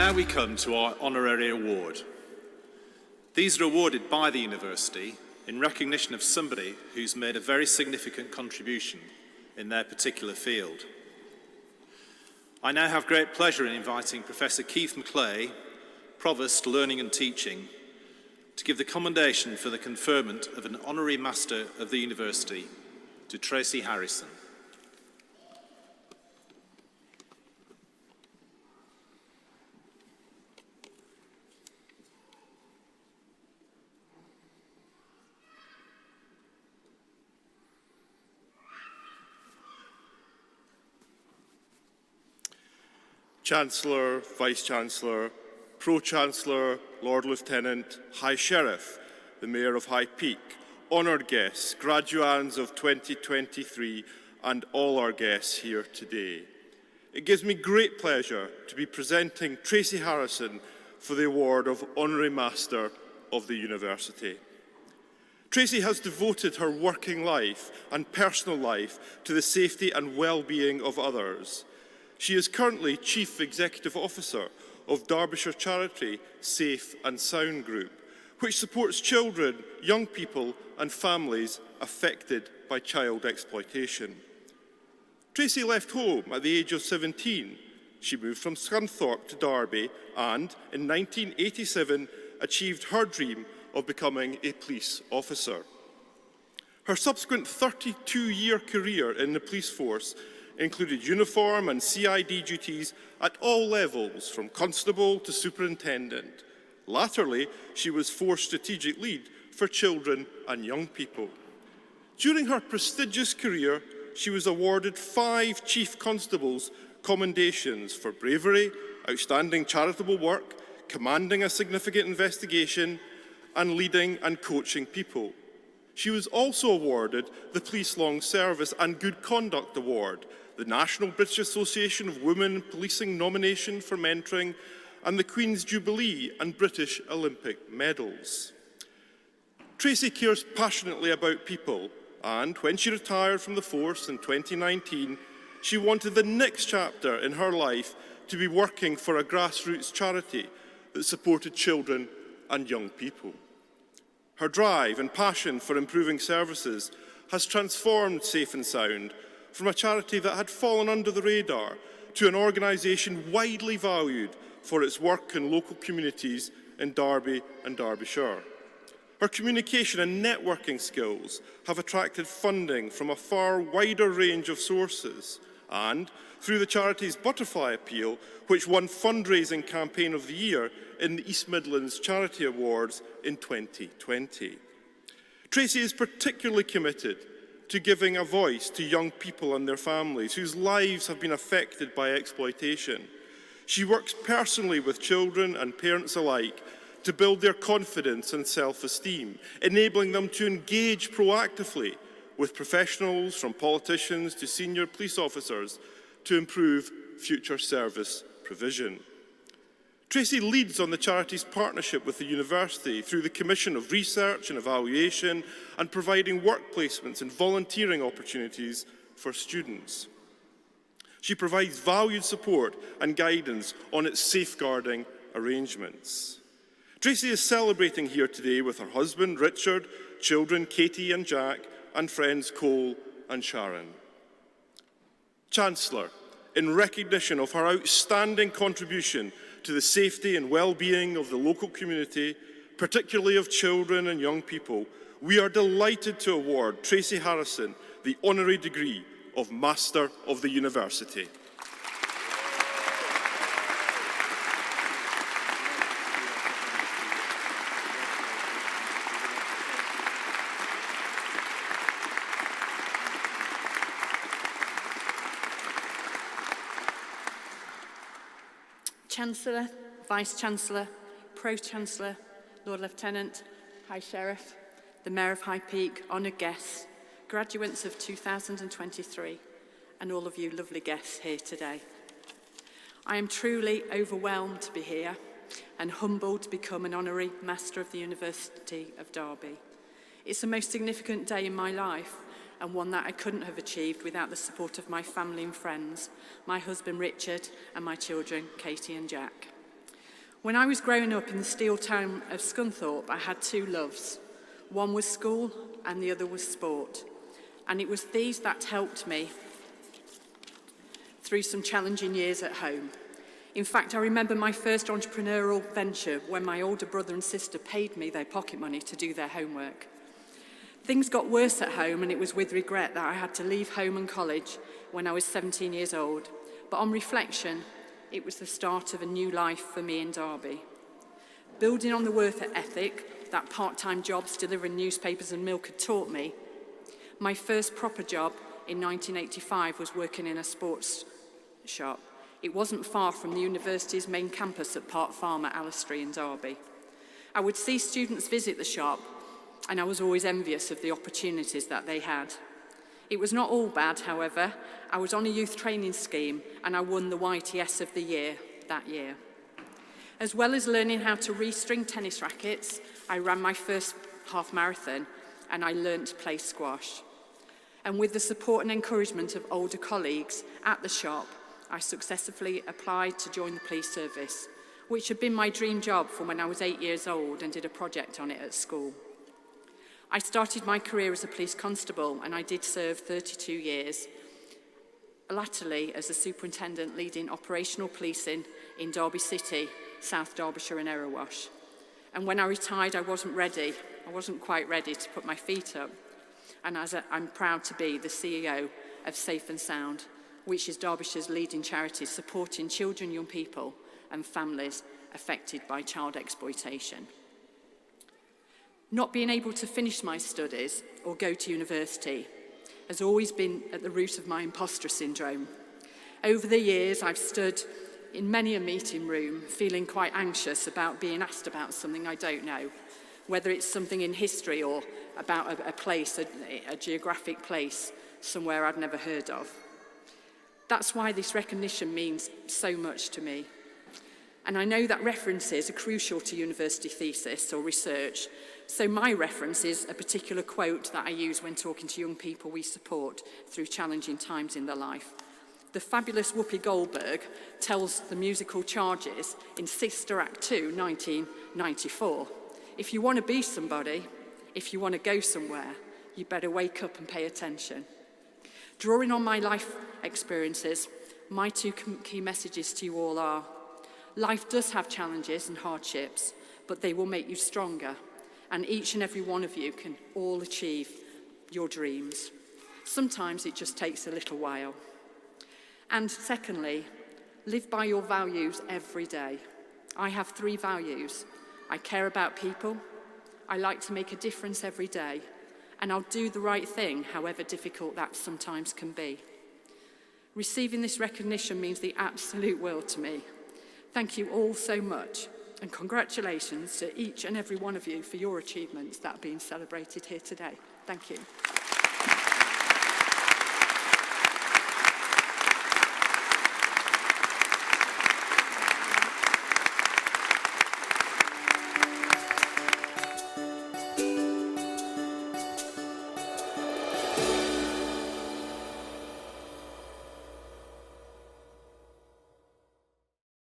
Now we come to our Honorary Award. These are awarded by the University in recognition of somebody who's made a very significant contribution in their particular field. I now have great pleasure in inviting Professor Keith McClay, Provost, Learning and Teaching, to give the commendation for the conferment of an Honorary Master of the University to Tracy Harrison. Chancellor, Vice-Chancellor, Pro-Chancellor, Lord Lieutenant, High Sheriff, the Mayor of High Peak, honoured guests, graduands of 2023 and all our guests here today. It gives me great pleasure to be presenting Tracy Harrison for the award of Honorary Master of the University. Tracy has devoted her working life and personal life to the safety and well-being of others. She is currently Chief Executive Officer of Derbyshire charity Safe and Sound Group, which supports children, young people and families affected by child exploitation. Tracy left home at the age of 17. She moved from Scunthorpe to Derby and, in 1987, achieved her dream of becoming a police officer. Her subsequent 32-year career in the police force included uniform and CID duties at all levels, from constable to superintendent. Latterly, she was Force Strategic Lead for children and young people. During her prestigious career, she was awarded 5 Chief Constables commendations for bravery, outstanding charitable work, commanding a significant investigation, and leading and coaching people. She was also awarded the Police Long Service and Good Conduct Award, the National British Association of Women Policing nomination for mentoring, and the Queen's Jubilee and British Olympic medals. Tracy cares passionately about people, and when she retired from the force in 2019, she wanted the next chapter in her life to be working for a grassroots charity that supported children and young people. Her drive and passion for improving services has transformed Safe and Sound from a charity that had fallen under the radar to an organisation widely valued for its work in local communities in Derby and Derbyshire. Her communication and networking skills have attracted funding from a far wider range of sources, and through the charity's Butterfly Appeal, which won Fundraising Campaign of the Year in the East Midlands Charity Awards in 2020. Tracy is particularly committed to giving a voice to young people and their families whose lives have been affected by exploitation. She works personally with children and parents alike to build their confidence and self-esteem, enabling them to engage proactively with professionals, from politicians to senior police officers, to improve future service provision. Tracy leads on the charity's partnership with the university through the commission of research and evaluation and providing work placements and volunteering opportunities for students. She provides valued support and guidance on its safeguarding arrangements. Tracy is celebrating here today with her husband, Richard, children, Katie and Jack, and friends Cole and Sharon. Chancellor, in recognition of her outstanding contribution to the safety and well-being of the local community, particularly of children and young people, we are delighted to award Tracy Harrison the honorary degree of Master of the University. Chancellor, Vice-Chancellor, Pro-Chancellor, Lord Lieutenant, High Sheriff, the Mayor of High Peak, honoured guests, graduates of 2023, and all of you lovely guests here today. I am truly overwhelmed to be here and humbled to become an Honorary Master of the University of Derby. It's the most significant day in my life, and one that I couldn't have achieved without the support of my family and friends, my husband Richard and my children Katie and Jack. When I was growing up in the steel town of Scunthorpe, I had two loves. One was school and the other was sport. And it was these that helped me through some challenging years at home. In fact, I remember my first entrepreneurial venture when my older brother and sister paid me their pocket money to do their homework. Things got worse at home, and it was with regret that I had to leave home and college when I was 17 years old. But on reflection, it was the start of a new life for me in Derby. Building on the work ethic that part-time jobs delivering newspapers and milk had taught me, my first proper job in 1985 was working in a sports shop. It wasn't far from the university's main campus at Park Farm at Allestree in Derby. I would see students visit the shop, and I was always envious of the opportunities that they had. It was not all bad, however. I was on a youth training scheme, and I won the YTS of the year that year. As well as learning how to restring tennis rackets, I ran my first half marathon, and I learnt to play squash. And with the support and encouragement of older colleagues at the shop, I successfully applied to join the police service, which had been my dream job from when I was 8 years old and did a project on it at school. I started my career as a police constable, and I did serve 32 years, latterly as a superintendent leading operational policing in Derby City, South Derbyshire and Erewash. And when I retired, I wasn't quite ready to put my feet up. And I'm proud to be the CEO of Safe and Sound, which is Derbyshire's leading charity supporting children, young people and families affected by child exploitation. Not being able to finish my studies or go to university has always been at the root of my imposter syndrome. Over the years, I've stood in many a meeting room feeling quite anxious about being asked about something I don't know, whether it's something in history or about a place, a geographic place, somewhere I'd never heard of. That's why this recognition means so much to me. And I know that references are crucial to university thesis or research, so my reference is a particular quote that I use when talking to young people we support through challenging times in their life. The fabulous Whoopi Goldberg tells the musical Charges in Sister Act 2, 1994, if you want to be somebody, if you want to go somewhere, you better wake up and pay attention. Drawing on my life experiences, my two key messages to you all are, life does have challenges and hardships, but they will make you stronger, and each and every one of you can all achieve your dreams. Sometimes it just takes a little while. And secondly, live by your values every day. I have 3 values. I care about people, I like to make a difference every day, and I'll do the right thing, however difficult that sometimes can be. Receiving this recognition means the absolute world to me. Thank you all so much, and congratulations to each and every one of you for your achievements that are being celebrated here today. Thank you.